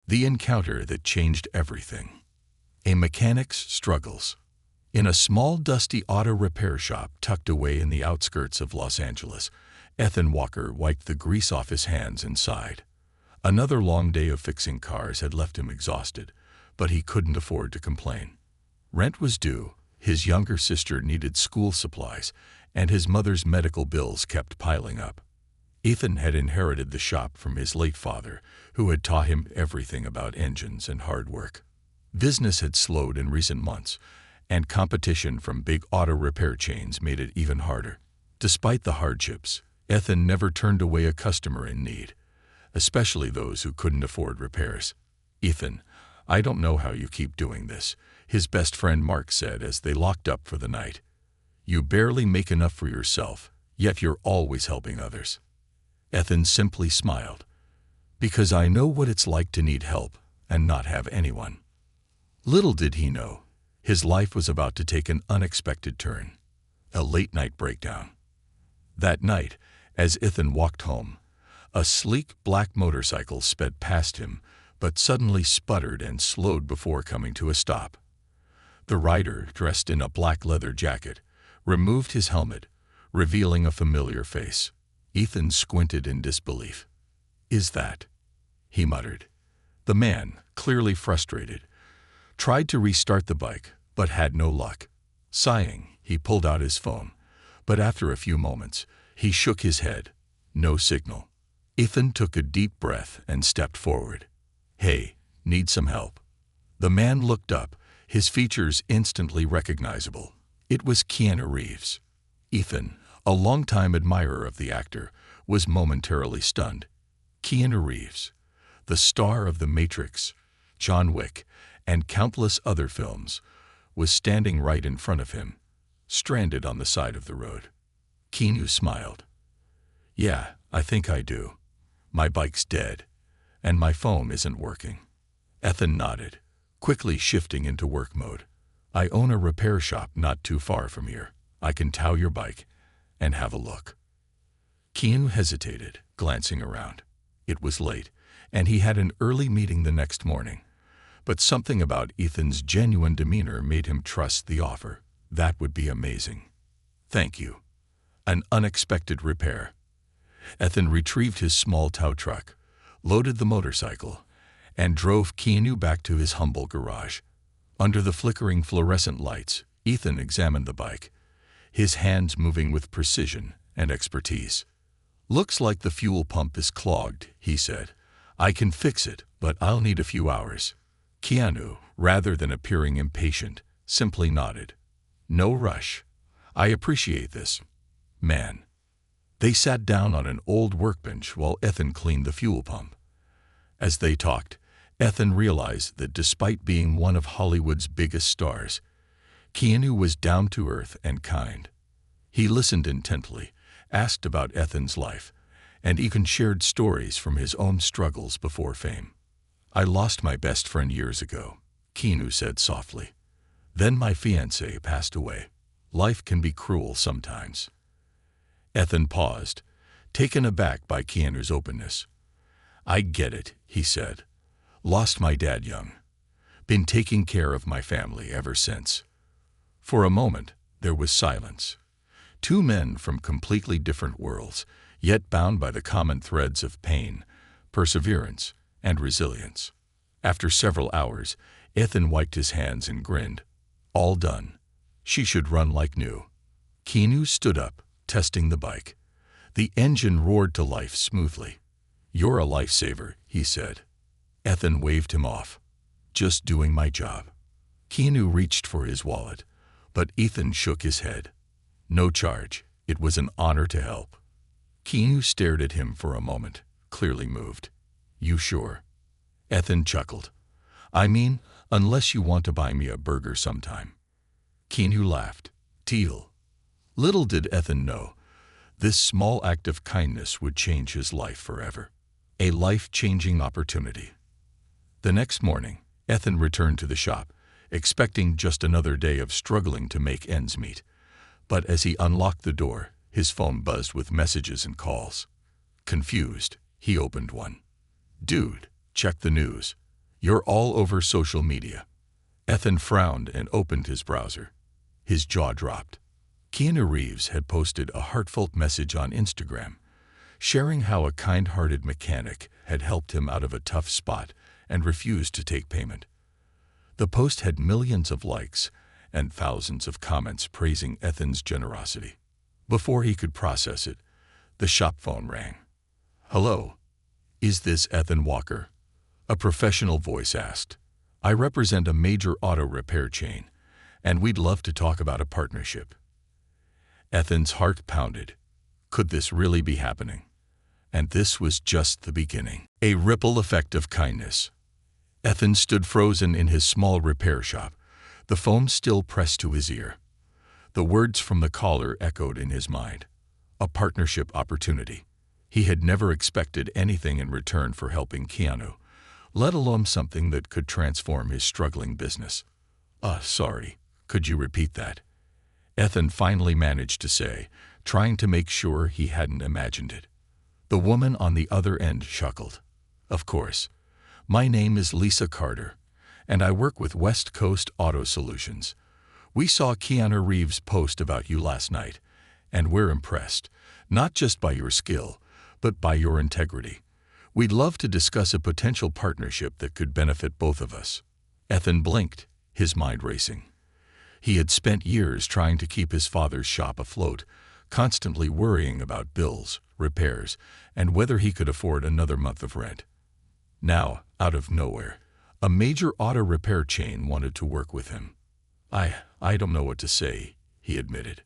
The encounter that changed everything. A mechanic's struggles. In a small, dusty auto repair shop tucked away in the outskirts of Los Angeles, Ethan Walker wiped the grease off his hands and sighed. Another long day of fixing cars had left him exhausted, but he couldn't afford to complain. Rent was due, his younger sister needed school supplies, and his mother's medical bills kept piling up. Ethan had inherited the shop from his late father, who had taught him everything about engines and hard work. Business had slowed in recent months, and competition from big auto repair chains made it even harder. Despite the hardships, Ethan never turned away a customer in need, especially those who couldn't afford repairs. "Ethan, I don't know how you keep doing this," his best friend Mark said as they locked up for the night. "You barely make enough for yourself, yet you're always helping others." Ethan simply smiled. "Because I know what it's like to need help and not have anyone." Little did he know, his life was about to take an unexpected turn. A late-night breakdown. That night, as Ethan walked home, a sleek black motorcycle sped past him, but suddenly sputtered and slowed before coming to a stop. The rider, dressed in a black leather jacket, removed his helmet, revealing a familiar face. Ethan squinted in disbelief. "Is that?" he muttered. The man, clearly frustrated, tried to restart the bike, but had no luck. Sighing, he pulled out his phone, but after a few moments, he shook his head. No signal. Ethan took a deep breath and stepped forward. "Hey, need some help?" The man looked up, his features instantly recognizable. It was Keanu Reeves. Ethan, a longtime admirer of the actor, was momentarily stunned. Keanu Reeves, the star of The Matrix, John Wick, and countless other films, was standing right in front of him, stranded on the side of the road. Keanu smiled. "Yeah, I think I do. My bike's dead, and my phone isn't working." Ethan nodded, quickly shifting into work mode. "I own a repair shop not too far from here. I can tow your bike and have a look." Keanu hesitated, glancing around. It was late, and he had an early meeting the next morning. But something about Ethan's genuine demeanor made him trust the offer. That would be amazing. "Thank you." An unexpected repair. Ethan retrieved his small tow truck, loaded the motorcycle, and drove Keanu back to his humble garage. Under the flickering fluorescent lights, Ethan examined the bike, his hands moving with precision and expertise. "Looks like the fuel pump is clogged," he said. "I can fix it, but I'll need a few hours." Keanu, rather than appearing impatient, simply nodded. "No rush. I appreciate this, man." They sat down on an old workbench while Ethan cleaned the fuel pump. As they talked, Ethan realized that despite being one of Hollywood's biggest stars, Keanu was down to earth and kind. He listened intently, asked about Ethan's life, and even shared stories from his own struggles before fame. "I lost my best friend years ago," Keanu said softly. "Then my fiancée passed away. Life can be cruel sometimes." Ethan paused, taken aback by Keanu's openness. "I get it," he said. "Lost my dad young. Been taking care of my family ever since." For a moment, there was silence. Two men from completely different worlds, yet bound by the common threads of pain, perseverance, and resilience. After several hours, Ethan wiped his hands and grinned. "All done. She should run like new." Keanu stood up, testing the bike. The engine roared to life smoothly. "You're a lifesaver," he said. Ethan waved him off. "Just doing my job." Keanu reached for his wallet, but Ethan shook his head. "No charge. It was an honor to help." Keanu stared at him for a moment, clearly moved. "You sure?" Ethan chuckled. "I mean, unless you want to buy me a burger sometime." Keanu laughed. "Deal." Little did Ethan know, this small act of kindness would change his life forever. A life-changing opportunity. The next morning, Ethan returned to the shop, expecting just another day of struggling to make ends meet. But as he unlocked the door, his phone buzzed with messages and calls. Confused, he opened one. "Dude, check the news. You're all over social media. Ethan frowned and opened his browser. His jaw dropped. Keanu Reeves had posted a heartfelt message on Instagram, sharing how a kind-hearted mechanic had helped him out of a tough spot and refused to take payment. The post had millions of likes and thousands of comments praising Ethan's generosity. Before he could process it, the shop phone rang. "Hello, is this Ethan Walker?" A professional voice asked. "I represent a major auto repair chain, and we'd love to talk about a partnership." Ethan's heart pounded. Could this really be happening? And this was just the beginning. A ripple effect of kindness. Ethan stood frozen in his small repair shop, the phone still pressed to his ear. The words from the caller echoed in his mind. A partnership opportunity. He had never expected anything in return for helping Keanu, let alone something that could transform his struggling business. Sorry, could you repeat that?" Ethan finally managed to say, trying to make sure he hadn't imagined it. The woman on the other end chuckled. "Of course. My name is Lisa Carter, and I work with West Coast Auto Solutions. We saw Keanu Reeves' post about you last night, and we're impressed, not just by your skill, but by your integrity. We'd love to discuss a potential partnership that could benefit both of us." Ethan blinked, his mind racing. He had spent years trying to keep his father's shop afloat, constantly worrying about bills, repairs, and whether he could afford another month of rent. Now, out of nowhere, a major auto repair chain wanted to work with him. I don't know what to say," he admitted.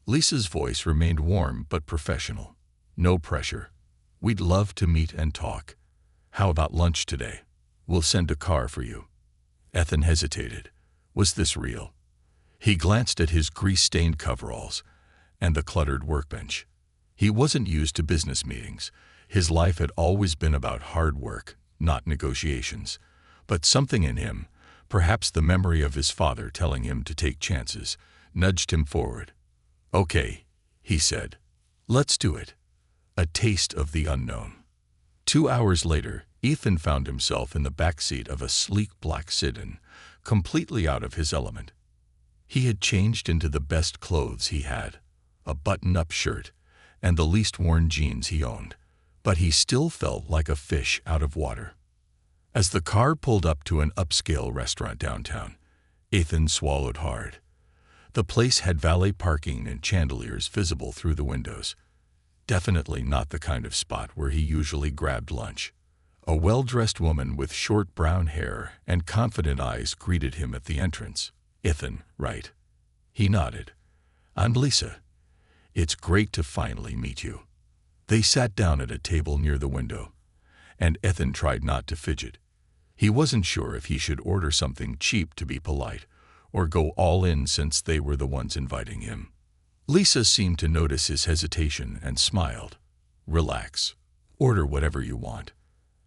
Lisa's voice remained warm but professional. "No pressure. We'd love to meet and talk. How about lunch today? We'll send a car for you." Ethan hesitated. Was this real? He glanced at his grease-stained coveralls and the cluttered workbench. He wasn't used to business meetings. His life had always been about hard work, not negotiations. But something in him, perhaps the memory of his father telling him to take chances, nudged him forward. "Okay," he said. "Let's do it." A taste of the unknown. 2 hours later, Ethan found himself in the backseat of a sleek black sedan, completely out of his element. He had changed into the best clothes he had, a button-up shirt, and the least worn jeans he owned, but he still felt like a fish out of water. As the car pulled up to an upscale restaurant downtown, Ethan swallowed hard. The place had valet parking and chandeliers visible through the windows. Definitely not the kind of spot where he usually grabbed lunch. A well-dressed woman with short brown hair and confident eyes greeted him at the entrance. "Ethan, right?" He nodded. "I'm Lisa. It's great to finally meet you." They sat down at a table near the window, and Ethan tried not to fidget. He wasn't sure if he should order something cheap to be polite, or go all in since they were the ones inviting him. Lisa seemed to notice his hesitation and smiled. "Relax. Order whatever you want."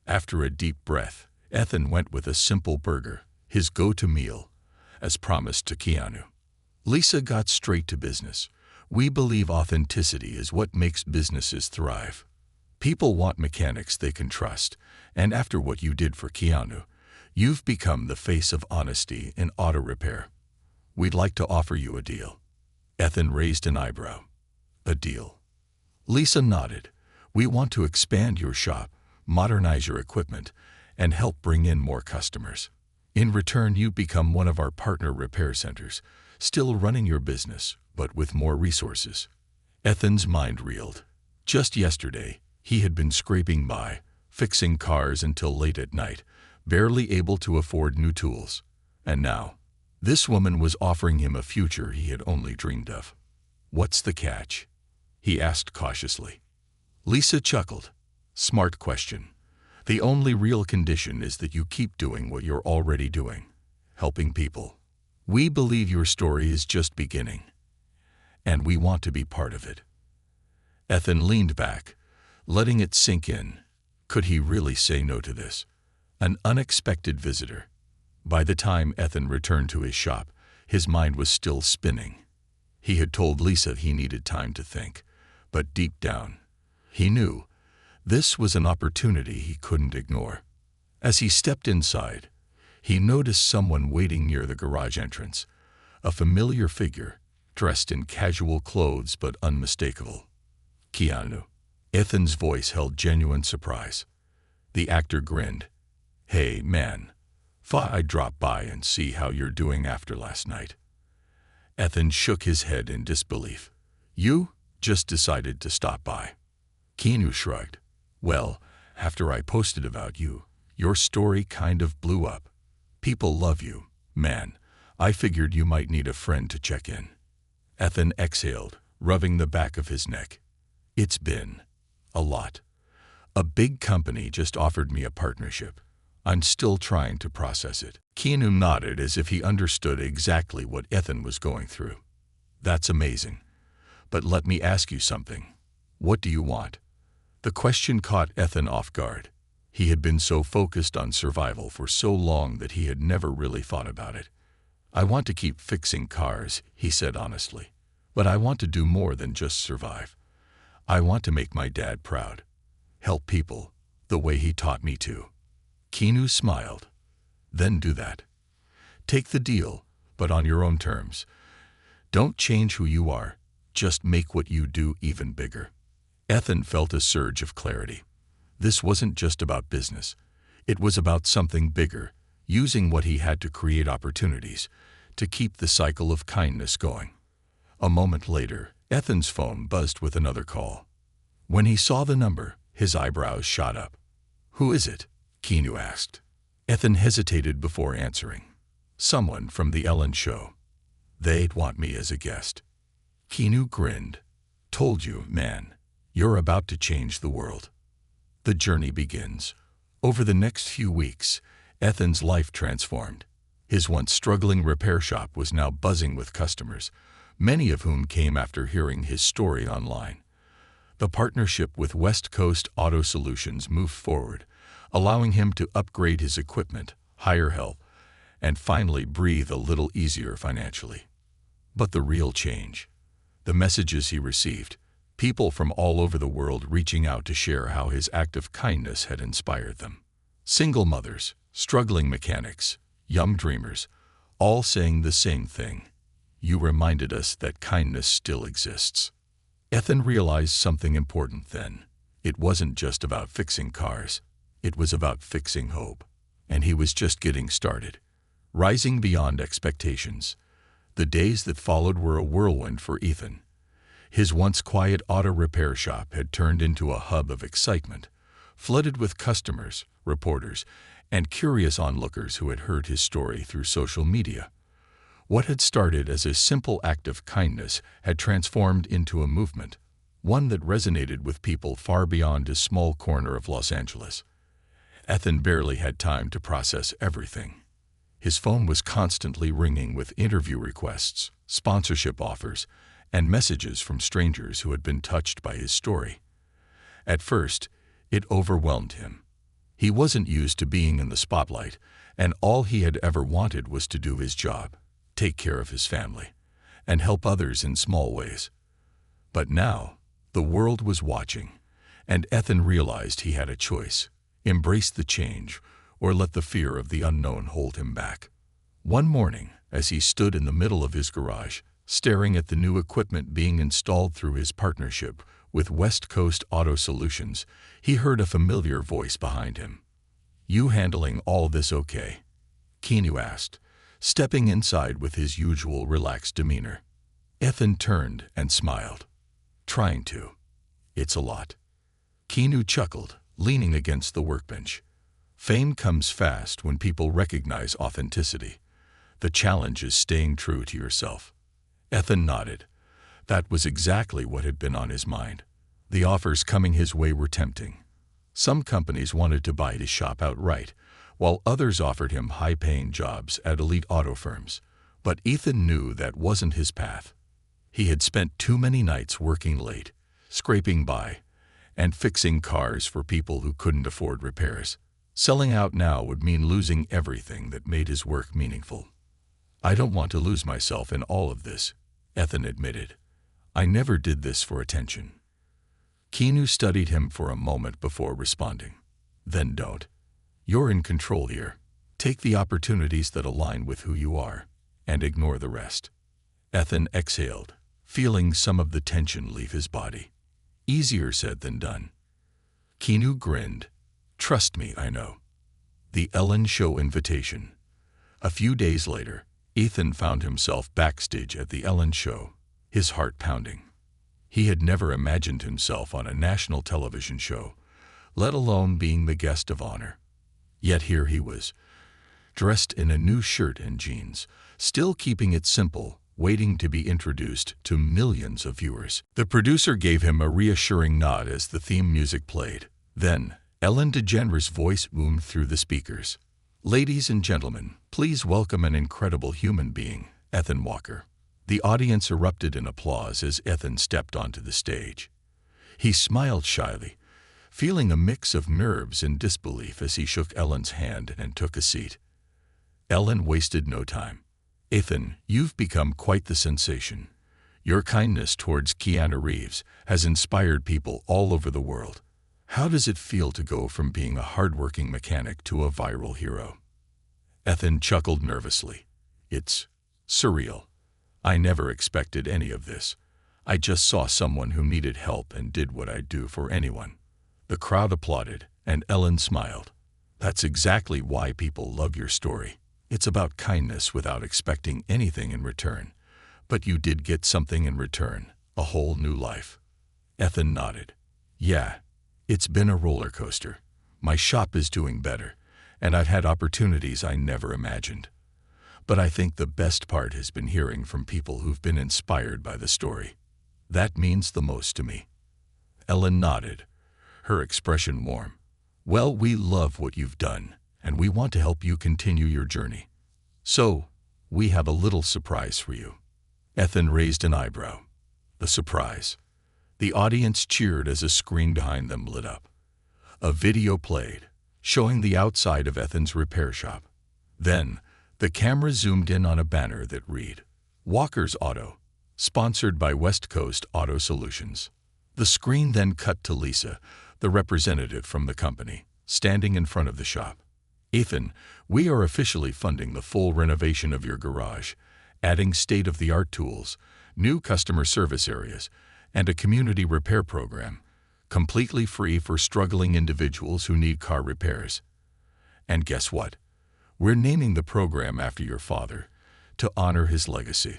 After a deep breath, Ethan went with a simple burger, his go-to meal, as promised to Keanu. Lisa got straight to business. "We believe authenticity is what makes businesses thrive. People want mechanics they can trust, and after what you did for Keanu, you've become the face of honesty in auto repair. We'd like to offer you a deal." Ethan raised an eyebrow. "A deal?" Lisa nodded. "We want to expand your shop, modernize your equipment, and help bring in more customers. In return, you become one of our partner repair centers, still running your business, but with more resources." Ethan's mind reeled. Just yesterday, he had been scraping by, fixing cars until late at night, barely able to afford new tools. And now, this woman was offering him a future he had only dreamed of. "What's the catch?" he asked cautiously. Lisa chuckled. "Smart question. The only real condition is that you keep doing what you're already doing, helping people. We believe your story is just beginning, and we want to be part of it." Ethan leaned back, letting it sink in. Could he really say no to this? An unexpected visitor. By the time Ethan returned to his shop, his mind was still spinning. He had told Lisa he needed time to think, but deep down, he knew this was an opportunity he couldn't ignore. As he stepped inside, He noticed someone waiting near the garage entrance, a familiar figure, dressed in casual clothes but unmistakable. Keanu. Ethan's voice held genuine surprise. The actor grinned. "Hey, man. Thought I'd drop by and see how you're doing after last night." Ethan shook his head in disbelief. "You just decided to stop by?" Keanu shrugged. "Well, after I posted about you, your story kind of blew up. People love you, man. I figured you might need a friend to check in." Ethan exhaled, rubbing the back of his neck. "It's been a lot. A big company just offered me a partnership. I'm still trying to process it." Keanu nodded as if he understood exactly what Ethan was going through. "That's amazing. But let me ask you something. What do you want?" The question caught Ethan off guard. He had been so focused on survival for so long that he had never really thought about it. "I want to keep fixing cars," he said honestly. "But I want to do more than just survive. I want to make my dad proud. Help people, the way he taught me to." Keanu smiled. "Then do that. Take the deal, but on your own terms. Don't change who you are, just make what you do even bigger." Ethan felt a surge of clarity. This wasn't just about business. It was about something bigger, using what he had to create opportunities, to keep the cycle of kindness going. A moment later, Ethan's phone buzzed with another call. When he saw the number, his eyebrows shot up. "Who is it?" Keanu asked. Ethan hesitated before answering. "Someone from the Ellen Show. They'd want me as a guest." Keanu grinned. "Told you, man. You're about to change the world." The journey begins. Over the next few weeks, Ethan's life transformed. His once struggling repair shop was now buzzing with customers, many of whom came after hearing his story online. The partnership with West Coast Auto Solutions moved forward, allowing him to upgrade his equipment, hire help, and finally breathe a little easier financially. But the real change, the messages he received, people from all over the world reaching out to share how his act of kindness had inspired them. Single mothers, struggling mechanics, young dreamers, all saying the same thing. "You reminded us that kindness still exists." Ethan realized something important then. It wasn't just about fixing cars. It was about fixing hope. And he was just getting started, rising beyond expectations. The days that followed were a whirlwind for Ethan. His once quiet auto repair shop had turned into a hub of excitement, flooded with customers, reporters, and curious onlookers who had heard his story through social media. What had started as a simple act of kindness had transformed into a movement, one that resonated with people far beyond his small corner of Los Angeles. Ethan barely had time to process everything. His phone was constantly ringing with interview requests, sponsorship offers, and messages from strangers who had been touched by his story. At first, it overwhelmed him. He wasn't used to being in the spotlight, and all he had ever wanted was to do his job, take care of his family, and help others in small ways. But now, the world was watching, and Ethan realized he had a choice: embrace the change, or let the fear of the unknown hold him back. One morning, as he stood in the middle of his garage, staring at the new equipment being installed through his partnership with West Coast Auto Solutions, he heard a familiar voice behind him. "You handling all this okay?" Keanu asked, stepping inside with his usual relaxed demeanor. Ethan turned and smiled. "Trying to. It's a lot." Keanu chuckled, leaning against the workbench. Fame comes fast when people recognize authenticity. The challenge is staying true to yourself. Ethan nodded. That was exactly what had been on his mind. The offers coming his way were tempting. Some companies wanted to buy his shop outright, while others offered him high-paying jobs at elite auto firms. But Ethan knew that wasn't his path. He had spent too many nights working late, scraping by, and fixing cars for people who couldn't afford repairs. Selling out now would mean losing everything that made his work meaningful. "I don't want to lose myself in all of this," Ethan admitted. "I never did this for attention." Keanu studied him for a moment before responding. "Then don't. You're in control here. Take the opportunities that align with who you are, and ignore the rest. Ethan exhaled, feeling some of the tension leave his body. Easier said than done. Keanu grinned. Trust me, I know. The Ellen Show invitation. A few days later, Ethan found himself backstage at the Ellen Show, his heart pounding. He had never imagined himself on a national television show, let alone being the guest of honor. Yet here he was, dressed in a new shirt and jeans, still keeping it simple, waiting to be introduced to millions of viewers. The producer gave him a reassuring nod as the theme music played. Then, Ellen DeGeneres' voice boomed through the speakers. Ladies and gentlemen, please welcome an incredible human being, Ethan Walker. The audience erupted in applause as Ethan stepped onto the stage. He smiled shyly, feeling a mix of nerves and disbelief as he shook Ellen's hand and took a seat. Ellen wasted no time. Ethan, you've become quite the sensation. Your kindness towards Keanu Reeves has inspired people all over the world. How does it feel to go from being a hardworking mechanic to a viral hero? Ethan chuckled nervously. It's surreal. I never expected any of this. I just saw someone who needed help and did what I'd do for anyone. The crowd applauded, and Ellen smiled. That's exactly why people love your story. It's about kindness without expecting anything in return. But you did get something in return, a whole new life. Ethan nodded. Yeah, it's been a roller coaster. My shop is doing better, and I've had opportunities I never imagined. But I think the best part has been hearing from people who've been inspired by the story. That means the most to me. Ellen nodded, her expression warm. Well, we love what you've done, and we want to help you continue your journey. So, we have a little surprise for you. Ethan raised an eyebrow. The surprise. The audience cheered as a screen behind them lit up. A video played, showing the outside of Ethan's repair shop. Then, the camera zoomed in on a banner that read, Walker's Auto, sponsored by West Coast Auto Solutions. The screen then cut to Lisa, the representative from the company, standing in front of the shop. Ethan, we are officially funding the full renovation of your garage, adding state-of-the-art tools, new customer service areas, and a community repair program, completely free for struggling individuals who need car repairs. And guess what? We're naming the program after your father, to honor his legacy.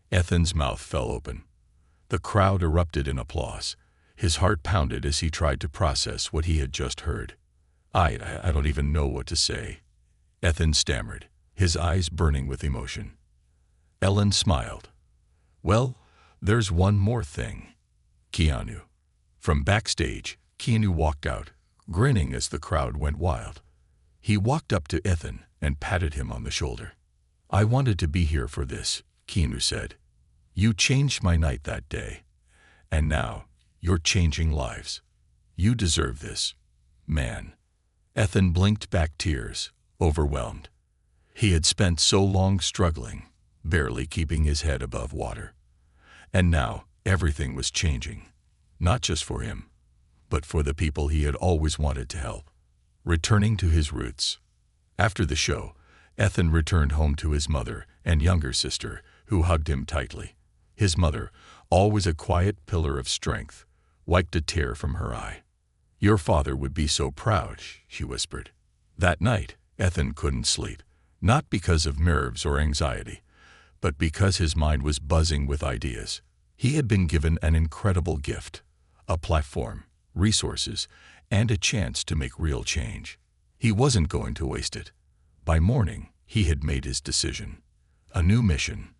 Ethan's mouth fell open. The crowd erupted in applause. His heart pounded as he tried to process what he had just heard. I don't even know what to say. Ethan stammered, his eyes burning with emotion. Ellen smiled. Well, there's one more thing. Keanu. From backstage, Keanu walked out, grinning as the crowd went wild. He walked up to Ethan and patted him on the shoulder. I wanted to be here for this, Keanu said. You changed my night that day. And now, you're changing lives. You deserve this, man. Ethan blinked back tears, overwhelmed. He had spent so long struggling, barely keeping his head above water. And now, everything was changing. Not just for him, but for the people he had always wanted to help. Returning to his roots. After the show, Ethan returned home to his mother and younger sister, who hugged him tightly. His mother, always a quiet pillar of strength, wiped a tear from her eye. Your father would be so proud, she whispered. That night, Ethan couldn't sleep, not because of nerves or anxiety, but because his mind was buzzing with ideas. He had been given an incredible gift, a platform, resources, and a chance to make real change. He wasn't going to waste it. By morning, he had made his decision. A new mission.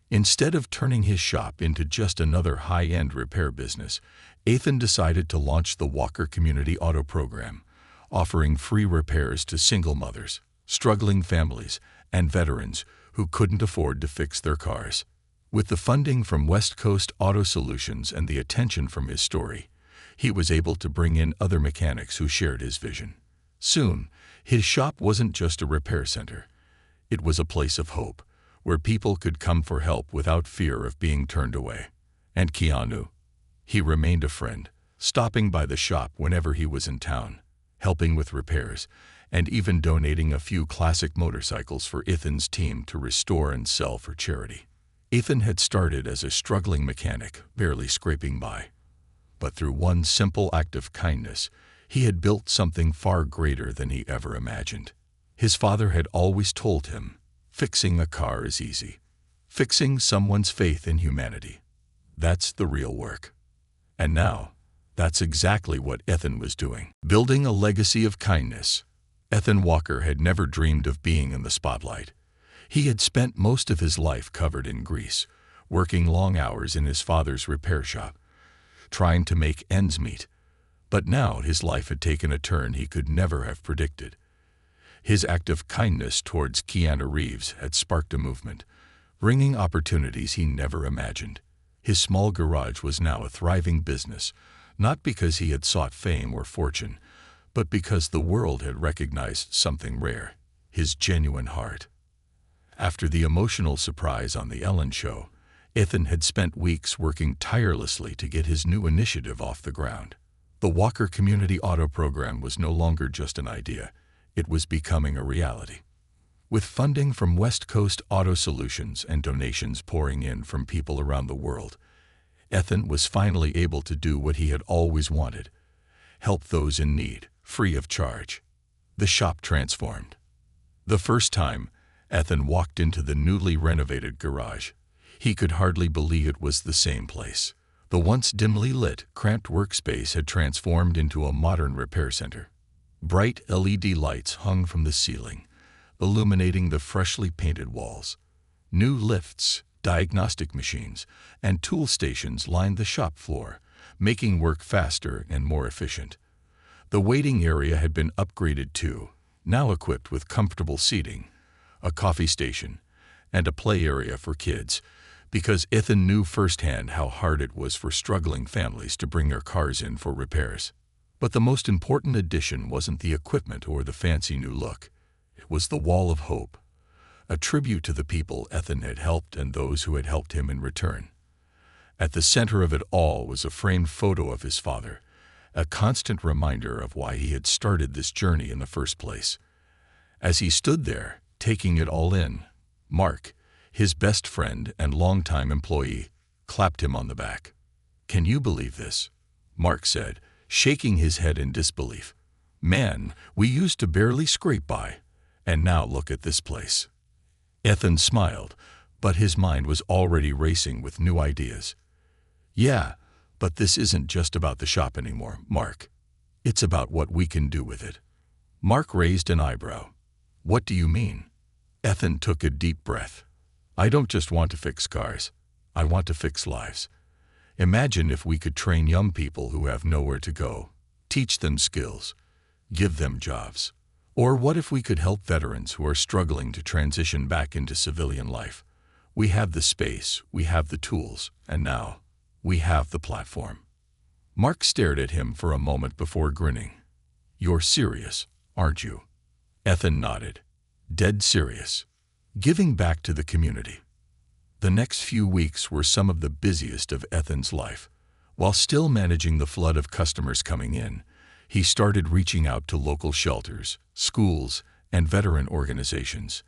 Instead of turning his shop into just another high-end repair business, Ethan decided to launch the Walker Community Auto Program, offering free repairs to single mothers, struggling families, and veterans who couldn't afford to fix their cars. With the funding from West Coast Auto Solutions and the attention from his story, he was able to bring in other mechanics who shared his vision. Soon, his shop wasn't just a repair center. It was a place of hope, where people could come for help without fear of being turned away. And Keanu, he remained a friend, stopping by the shop whenever he was in town, helping with repairs, and even donating a few classic motorcycles for Ethan's team to restore and sell for charity. Ethan had started as a struggling mechanic, barely scraping by. But through one simple act of kindness, he had built something far greater than he ever imagined. His father had always told him, fixing a car is easy. Fixing someone's faith in humanity, that's the real work. And now, that's exactly what Ethan was doing. Building a legacy of kindness. Ethan Walker had never dreamed of being in the spotlight. He had spent most of his life covered in grease, working long hours in his father's repair shop, trying to make ends meet. But now his life had taken a turn he could never have predicted. His act of kindness towards Keanu Reeves had sparked a movement, bringing opportunities he never imagined. His small garage was now a thriving business, not because he had sought fame or fortune, but because the world had recognized something rare, his genuine heart. After the emotional surprise on The Ellen Show, Ethan had spent weeks working tirelessly to get his new initiative off the ground. The Walker Community Auto Program was no longer just an idea, it was becoming a reality. With funding from West Coast Auto Solutions and donations pouring in from people around the world, Ethan was finally able to do what he had always wanted: help those in need, free of charge. The shop transformed. The first time Ethan walked into the newly renovated garage, he could hardly believe it was the same place. The once dimly lit, cramped workspace had transformed into a modern repair center. Bright LED lights hung from the ceiling, illuminating the freshly painted walls. New lifts, diagnostic machines, and tool stations lined the shop floor, making work faster and more efficient. The waiting area had been upgraded too, now equipped with comfortable seating, a coffee station, and a play area for kids, because Ethan knew firsthand how hard it was for struggling families to bring their cars in for repairs. But the most important addition wasn't the equipment or the fancy new look. It was the Wall of Hope, a tribute to the people Ethan had helped and those who had helped him in return. At the center of it all was a framed photo of his father, a constant reminder of why he had started this journey in the first place. As he stood there, taking it all in, Mark, his best friend and longtime employee, clapped him on the back. "Can you believe this?" Mark said, shaking his head in disbelief. "Man, we used to barely scrape by, and now look at this place." Ethan smiled, but his mind was already racing with new ideas. "Yeah, but this isn't just about the shop anymore, Mark. It's about what we can do with it." Mark raised an eyebrow. "What do you mean?" Ethan took a deep breath. "I don't just want to fix cars. I want to fix lives. Imagine if we could train young people who have nowhere to go, teach them skills, give them jobs. Or what if we could help veterans who are struggling to transition back into civilian life? We have the space, we have the tools, and now we have the platform." Mark stared at him for a moment before grinning. "You're serious, aren't you?" Ethan nodded. "Dead serious. Giving back to the community." The next few weeks were some of the busiest of Ethan's life. While still managing the flood of customers coming in, he started reaching out to local shelters, schools, and veteran organizations.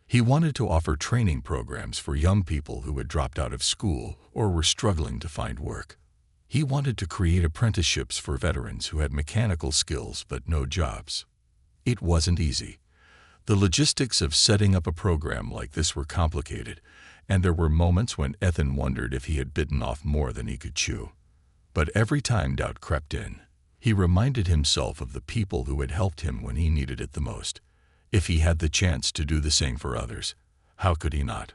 He wanted to offer training programs for young people who had dropped out of school or were struggling to find work. He wanted to create apprenticeships for veterans who had mechanical skills but no jobs. It wasn't easy. The logistics of setting up a program like this were complicated, and there were moments when Ethan wondered if he had bitten off more than he could chew. But every time doubt crept in, he reminded himself of the people who had helped him when he needed it the most. If he had the chance to do the same for others, how could he not?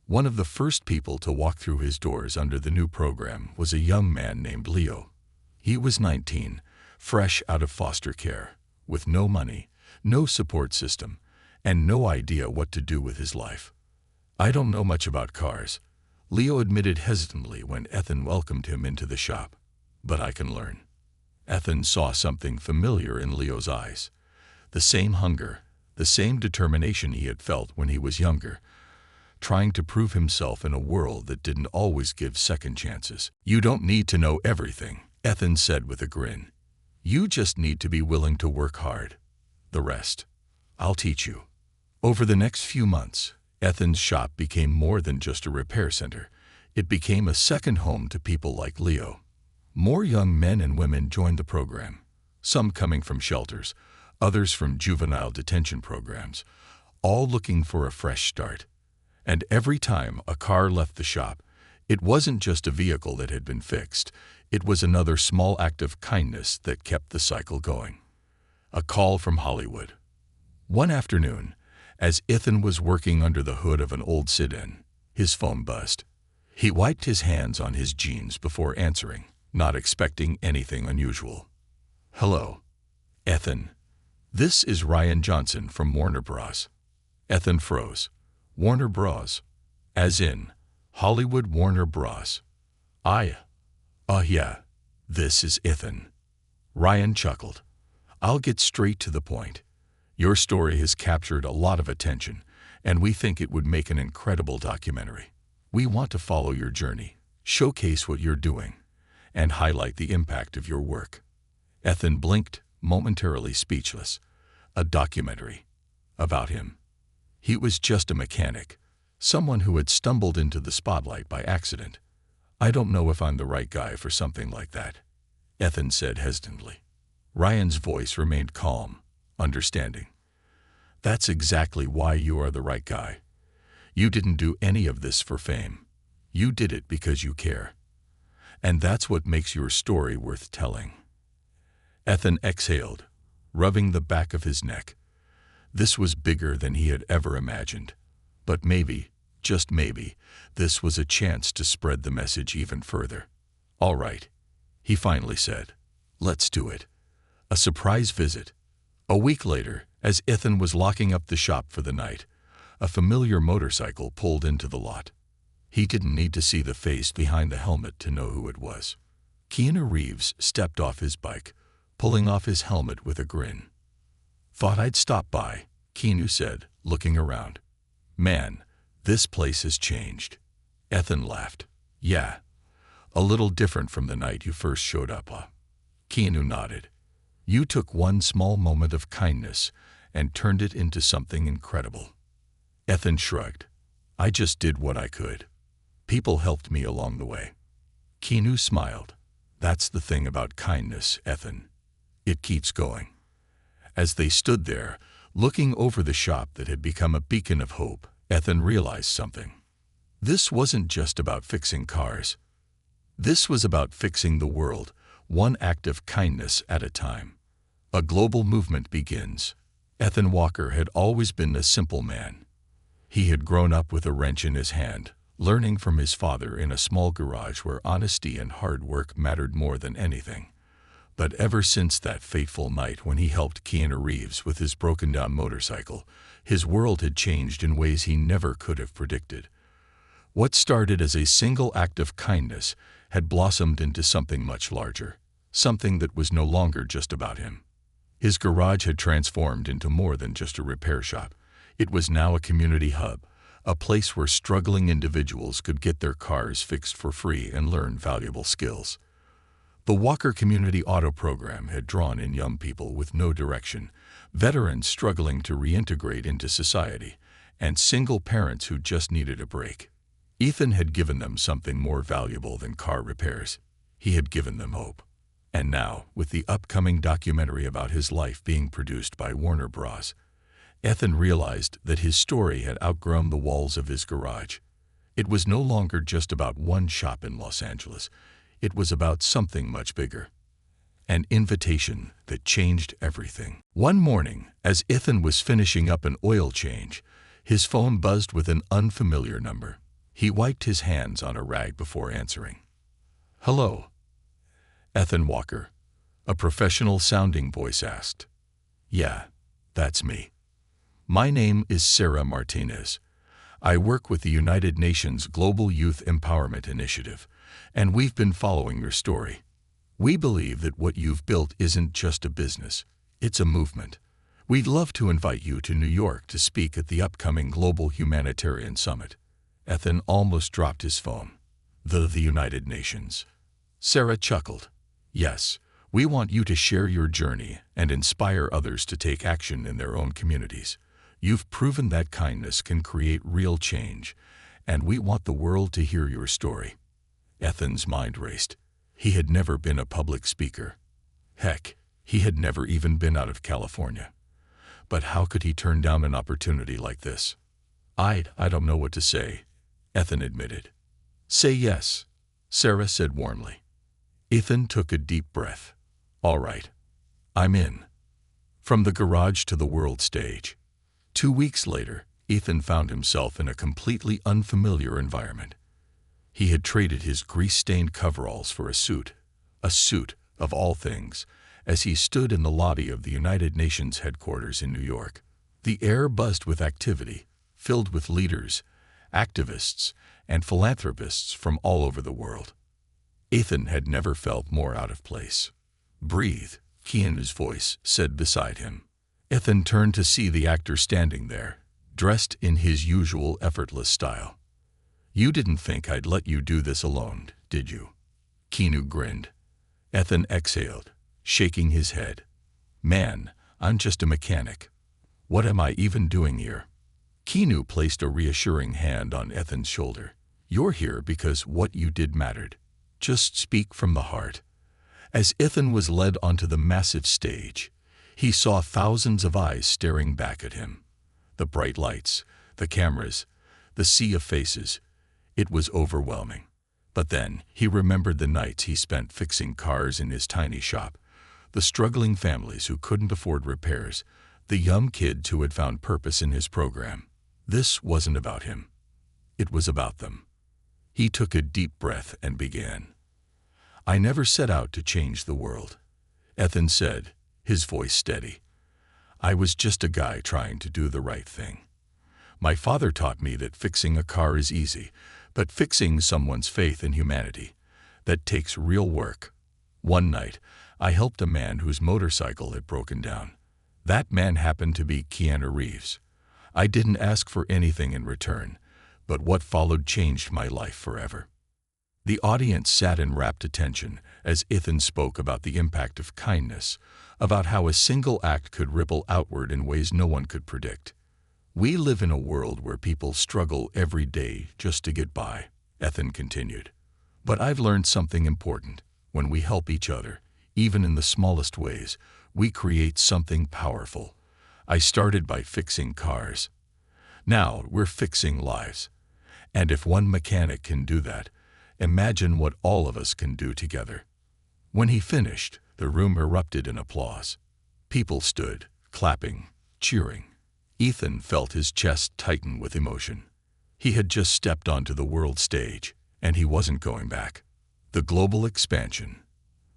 One of the first people to walk through his doors under the new program was a young man named Leo. He was 19, fresh out of foster care, with no money, no support system, and no idea what to do with his life. "I don't know much about cars," Leo admitted hesitantly when Ethan welcomed him into the shop. "But I can learn." Ethan saw something familiar in Leo's eyes. The same hunger, the same determination he had felt when he was younger, trying to prove himself in a world that didn't always give second chances. "You don't need to know everything," Ethan said with a grin. "You just need to be willing to work hard. The rest, I'll teach you. Over the next few months, Ethan's shop became more than just a repair center. It became a second home to people like Leo. More young men and women joined the program, some coming from shelters, others from juvenile detention programs, all looking for a fresh start. And every time a car left the shop, it wasn't just a vehicle that had been fixed. It was another small act of kindness that kept the cycle going. A call from Hollywood. One afternoon, as Ethan was working under the hood of an old sedan, his phone buzzed. He wiped his hands on his jeans before answering, not expecting anything unusual. "Hello, Ethan. This is Ryan Johnson from Warner Bros." Ethan froze. "Warner Bros? As in Hollywood Warner Bros?" Yeah, this is Ethan." Ryan chuckled. "I'll get straight to the point. Your story has captured a lot of attention, and we think it would make an incredible documentary. We want to follow your journey, showcase what you're doing, and highlight the impact of your work." Ethan blinked, momentarily speechless. A documentary. About him. He was just a mechanic, someone who had stumbled into the spotlight by accident. "I don't know if I'm the right guy for something like that," Ethan said hesitantly. Ryan's voice remained calm, understanding. "That's exactly why you are the right guy. You didn't do any of this for fame. You did it because you care. And that's what makes your story worth telling." Ethan exhaled, rubbing the back of his neck. This was bigger than he had ever imagined. But maybe, just maybe, this was a chance to spread the message even further. "All right," he finally said. "Let's do it." A surprise visit. A week later, as Ethan was locking up the shop for the night, a familiar motorcycle pulled into the lot. He didn't need to see the face behind the helmet to know who it was. Keanu Reeves stepped off his bike, pulling off his helmet with a grin. "Thought I'd stop by," Keanu said, looking around. "Man, this place has changed." Ethan laughed. "Yeah, a little different from the night you first showed up, huh?" Keanu nodded. "You took one small moment of kindness and turned it into something incredible." Ethan shrugged. "I just did what I could. People helped me along the way." Keanu smiled. "That's the thing about kindness, Ethan. It keeps going." As they stood there, looking over the shop that had become a beacon of hope, Ethan realized something. This wasn't just about fixing cars. This was about fixing the world, one act of kindness at a time. A global movement begins. Ethan Walker had always been a simple man. He had grown up with a wrench in his hand, learning from his father in a small garage where honesty and hard work mattered more than anything. But ever since that fateful night when he helped Keanu Reeves with his broken-down motorcycle, his world had changed in ways he never could have predicted. What started as a single act of kindness had blossomed into something much larger, something that was no longer just about him. His garage had transformed into more than just a repair shop. It was now a community hub, a place where struggling individuals could get their cars fixed for free and learn valuable skills. The Walker Community Auto Program had drawn in young people with no direction, veterans struggling to reintegrate into society, and single parents who just needed a break. Ethan had given them something more valuable than car repairs. He had given them hope. And now, with the upcoming documentary about his life being produced by Warner Bros., Ethan realized that his story had outgrown the walls of his garage. It was no longer just about one shop in Los Angeles. It was about something much bigger. An invitation that changed everything. One morning, as Ethan was finishing up an oil change, his phone buzzed with an unfamiliar number. He wiped his hands on a rag before answering. "Hello, Ethan Walker," a professional-sounding voice asked. "Yeah, that's me. My name is Sarah Martinez. I work with the United Nations Global Youth Empowerment Initiative, and we've been following your story. We believe that what you've built isn't just a business, it's a movement. We'd love to invite you to New York to speak at the upcoming Global Humanitarian Summit." Ethan almost dropped his phone. The United Nations. Sarah chuckled. "Yes, We want you to share your journey and inspire others to take action in their own communities. You've proven that kindness can create real change, and we want the world to hear your story." Ethan's mind raced. He had never been a public speaker. Heck, he had never even been out of California. But how could he turn down an opportunity like this? I don't know what to say," Ethan admitted. "Say yes," Sarah said warmly. Ethan took a deep breath. "All right, I'm in." From the garage to the world stage. 2 weeks later, Ethan found himself in a completely unfamiliar environment. He had traded his grease-stained coveralls for a suit of all things, as he stood in the lobby of the United Nations headquarters in New York. The air buzzed with activity, filled with leaders, activists, and philanthropists from all over the world. Ethan had never felt more out of place. "Breathe," Keanu's voice said beside him. Ethan turned to see the actor standing there, dressed in his usual effortless style. "You didn't think I'd let you do this alone, did you?" Keanu grinned. Ethan exhaled, shaking his head. "Man, I'm just a mechanic. What am I even doing here?" Keanu placed a reassuring hand on Ethan's shoulder. "You're here because what you did mattered. Just speak from the heart." As Ethan was led onto the massive stage, he saw thousands of eyes staring back at him. The bright lights, the cameras, the sea of faces. It was overwhelming. But then he remembered the nights he spent fixing cars in his tiny shop, the struggling families who couldn't afford repairs, the young kids who had found purpose in his program. This wasn't about him. It was about them. He took a deep breath and began. "I never set out to change the world," Ethan said, his voice steady. "I was just a guy trying to do the right thing. My father taught me that fixing a car is easy, but fixing someone's faith in humanity, that takes real work. One night, I helped a man whose motorcycle had broken down. That man happened to be Keanu Reeves. I didn't ask for anything in return, but what followed changed my life forever." The audience sat in rapt attention as Ethan spoke about the impact of kindness, about how a single act could ripple outward in ways no one could predict. "We live in a world where people struggle every day just to get by," Ethan continued. "But I've learned something important. When we help each other, even in the smallest ways, we create something powerful. I started by fixing cars. Now we're fixing lives. And if one mechanic can do that, imagine what all of us can do together." When he finished, the room erupted in applause. People stood, clapping, cheering. Ethan felt his chest tighten with emotion. He had just stepped onto the world stage, and he wasn't going back. The global expansion.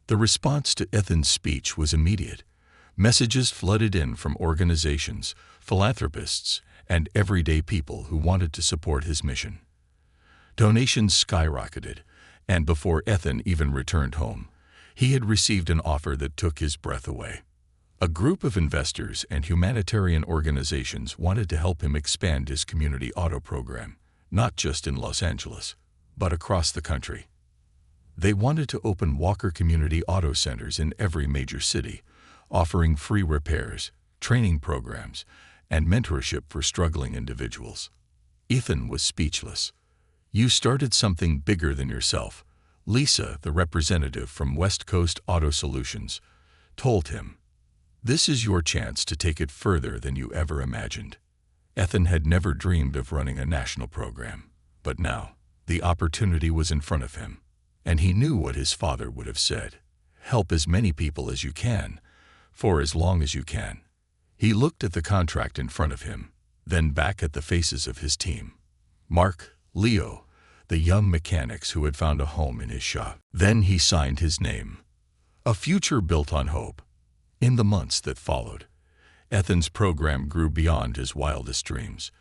The response to Ethan's speech was immediate. Messages flooded in from organizations, philanthropists, and everyday people who wanted to support his mission. Donations skyrocketed, and before Ethan even returned home, he had received an offer that took his breath away. A group of investors and humanitarian organizations wanted to help him expand his community auto program, not just in Los Angeles, but across the country. They wanted to open Walker Community Auto Centers in every major city, offering free repairs, training programs, and mentorship for struggling individuals. Ethan was speechless. "You started something bigger than yourself," Lisa, the representative from West Coast Auto Solutions, told him. "This is your chance to take it further than you ever imagined." Ethan had never dreamed of running a national program, but now the opportunity was in front of him, and he knew what his father would have said. "Help as many people as you can, for as long as you can." He looked at the contract in front of him, then back at the faces of his team. Mark, Leo, the young mechanics who had found a home in his shop. Then he signed his name. A future built on hope. In the months that followed, Ethan's program grew beyond his wildest dreams.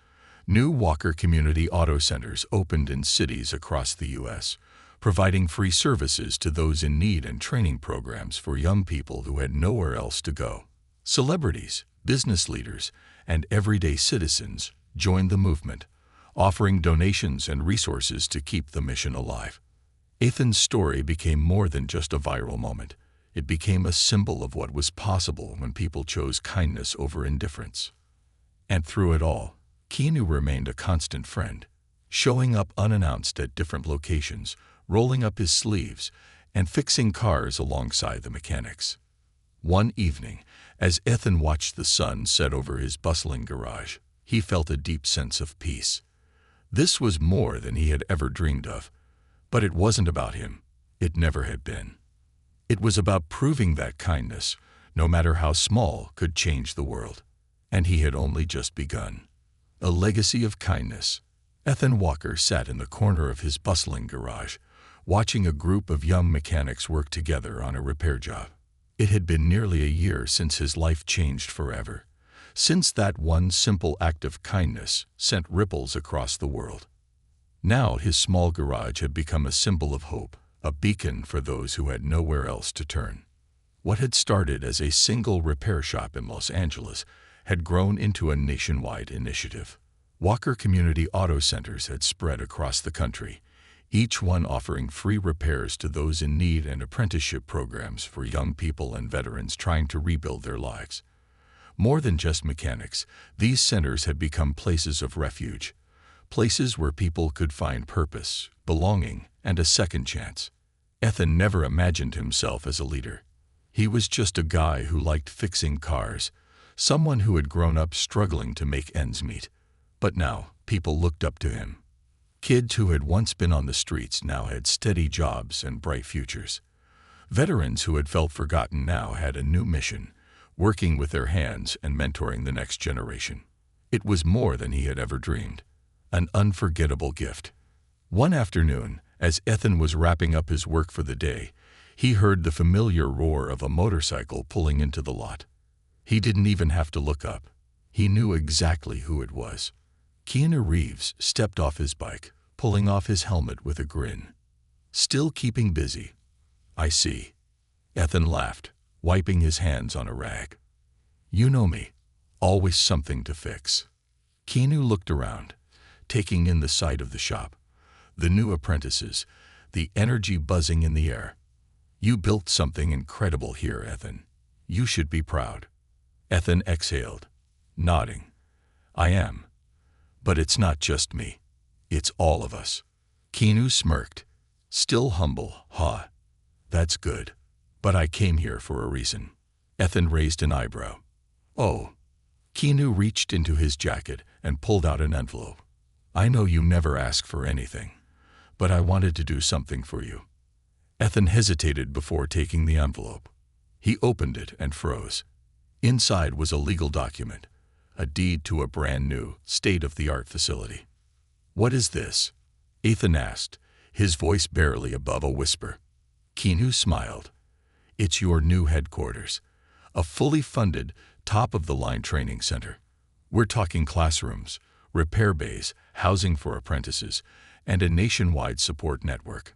New Walker Community Auto Centers opened in cities across the U.S., providing free services to those in need and training programs for young people who had nowhere else to go. Celebrities, business leaders, and everyday citizens joined the movement, offering donations and resources to keep the mission alive. Ethan's story became more than just a viral moment. It became a symbol of what was possible when people chose kindness over indifference. And through it all, Keanu remained a constant friend, showing up unannounced at different locations, rolling up his sleeves, and fixing cars alongside the mechanics. One evening, as Ethan watched the sun set over his bustling garage, he felt a deep sense of peace. This was more than he had ever dreamed of. But it wasn't about him. It never had been. It was about proving that kindness, no matter how small, could change the world. And he had only just begun. A legacy of kindness. Ethan Walker sat in the corner of his bustling garage, watching a group of young mechanics work together on a repair job. It had been nearly a year since his life changed forever, since that one simple act of kindness sent ripples across the world. Now his small garage had become a symbol of hope, a beacon for those who had nowhere else to turn. What had started as a single repair shop in Los Angeles had grown into a nationwide initiative. Walker Community Auto Centers had spread across the country, each one offering free repairs to those in need and apprenticeship programs for young people and veterans trying to rebuild their lives. More than just mechanics, these centers had become places of refuge, places where people could find purpose, belonging, and a second chance. Ethan never imagined himself as a leader. He was just a guy who liked fixing cars, someone who had grown up struggling to make ends meet. But now, people looked up to him. Kids who had once been on the streets now had steady jobs and bright futures. Veterans who had felt forgotten now had a new mission, working with their hands and mentoring the next generation. It was more than he had ever dreamed. An unforgettable gift. One afternoon, as Ethan was wrapping up his work for the day, he heard the familiar roar of a motorcycle pulling into the lot. He didn't even have to look up. He knew exactly who it was. Keanu Reeves stepped off his bike, pulling off his helmet with a grin. Still keeping busy. I see. Ethan laughed, wiping his hands on a rag. You know me. Always something to fix. Keanu looked around, taking in the sight of the shop, the new apprentices, the energy buzzing in the air. You built something incredible here, Ethan. You should be proud. Ethan exhaled, nodding. I am. But it's not just me. It's all of us. Keanu smirked, still humble. That's good. But I came here for a reason. Ethan raised an eyebrow. Oh. Keanu reached into his jacket and pulled out an envelope. I know you never ask for anything, but I wanted to do something for you. Ethan hesitated before taking the envelope. He opened it and froze. Inside was a legal document, a deed to a brand new, state-of-the-art facility. What is this? Ethan asked, his voice barely above a whisper. Keanu smiled. It's your new headquarters, a fully funded, top-of-the-line training center. We're talking classrooms, repair bays, housing for apprentices, and a nationwide support network.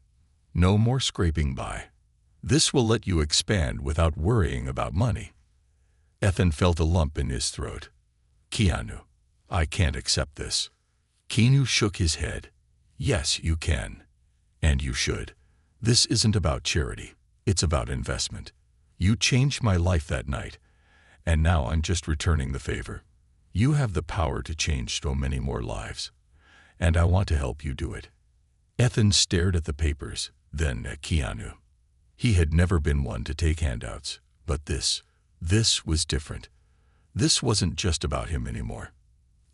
No more scraping by. This will let you expand without worrying about money. Ethan felt a lump in his throat. Keanu, I can't accept this. Keanu shook his head. Yes, you can. And you should. This isn't about charity. It's about investment. You changed my life that night, and now I'm just returning the favor. You have the power to change so many more lives, and I want to help you do it. Ethan stared at the papers, then at Keanu. He had never been one to take handouts, but this was different. This wasn't just about him anymore.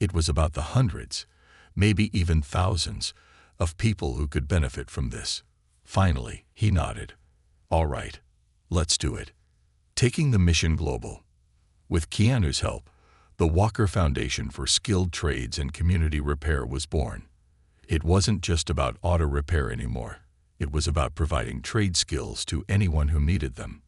It was about the hundreds, maybe even thousands, of people who could benefit from this. Finally, he nodded. All right, let's do it. Taking the mission global. With Keanu's help, the Walker Foundation for Skilled Trades and Community Repair was born. It wasn't just about auto repair anymore. It was about providing trade skills to anyone who needed them.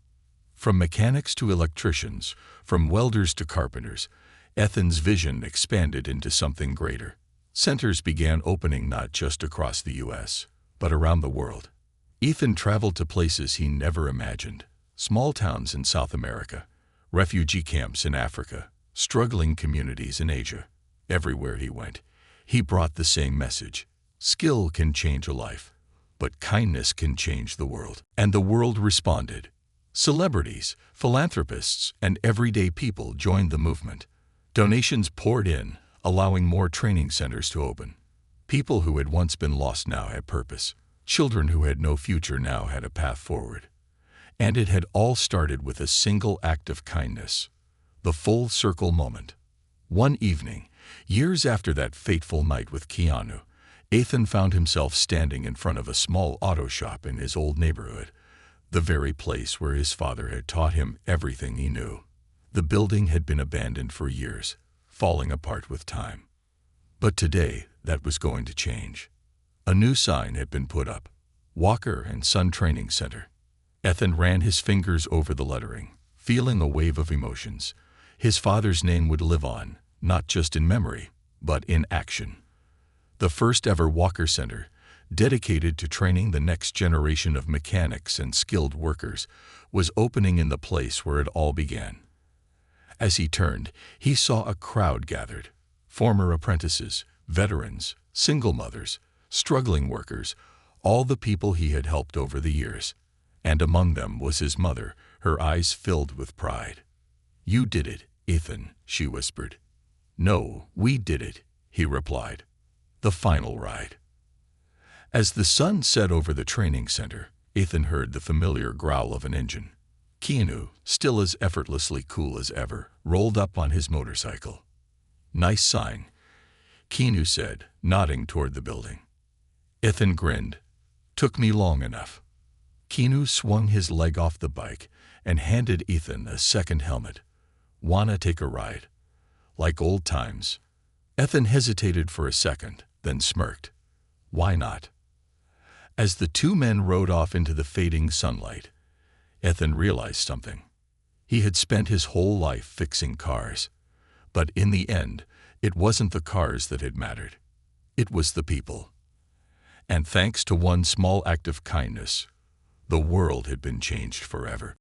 From mechanics to electricians, from welders to carpenters, Ethan's vision expanded into something greater. Centers began opening not just across the U.S., but around the world. Ethan traveled to places he never imagined. Small towns in South America, refugee camps in Africa, struggling communities in Asia. Everywhere he went, he brought the same message. Skill can change a life, but kindness can change the world. And the world responded. Celebrities, philanthropists, and everyday people joined the movement. Donations poured in, allowing more training centers to open. People who had once been lost now had purpose. Children who had no future now had a path forward. And it had all started with a single act of kindness. The full circle moment. One evening, years after that fateful night with Keanu, Ethan found himself standing in front of a small auto shop in his old neighborhood, the very place where his father had taught him everything he knew. The building had been abandoned for years, falling apart with time. But today, that was going to change. A new sign had been put up: Walker and Son Training Center. Ethan ran his fingers over the lettering, feeling a wave of emotions. His father's name would live on, not just in memory, but in action. The first ever Walker Center, dedicated to training the next generation of mechanics and skilled workers, was opening in the place where it all began. As he turned, he saw a crowd gathered: former apprentices, veterans, single mothers, struggling workers, all the people he had helped over the years. And among them was his mother, her eyes filled with pride. "You did it, Ethan," she whispered. "No, we did it," he replied. The final ride. As the sun set over the training center, Ethan heard the familiar growl of an engine. Keanu, still as effortlessly cool as ever, rolled up on his motorcycle. "Nice sign," Keanu said, nodding toward the building. Ethan grinned. "Took me long enough." Keanu swung his leg off the bike and handed Ethan a second helmet. "Wanna take a ride?" "Like old times." Ethan hesitated for a second, then smirked. "Why not?" As the two men rode off into the fading sunlight, Ethan realized something. He had spent his whole life fixing cars. But in the end, it wasn't the cars that had mattered. It was the people. And thanks to one small act of kindness, the world had been changed forever.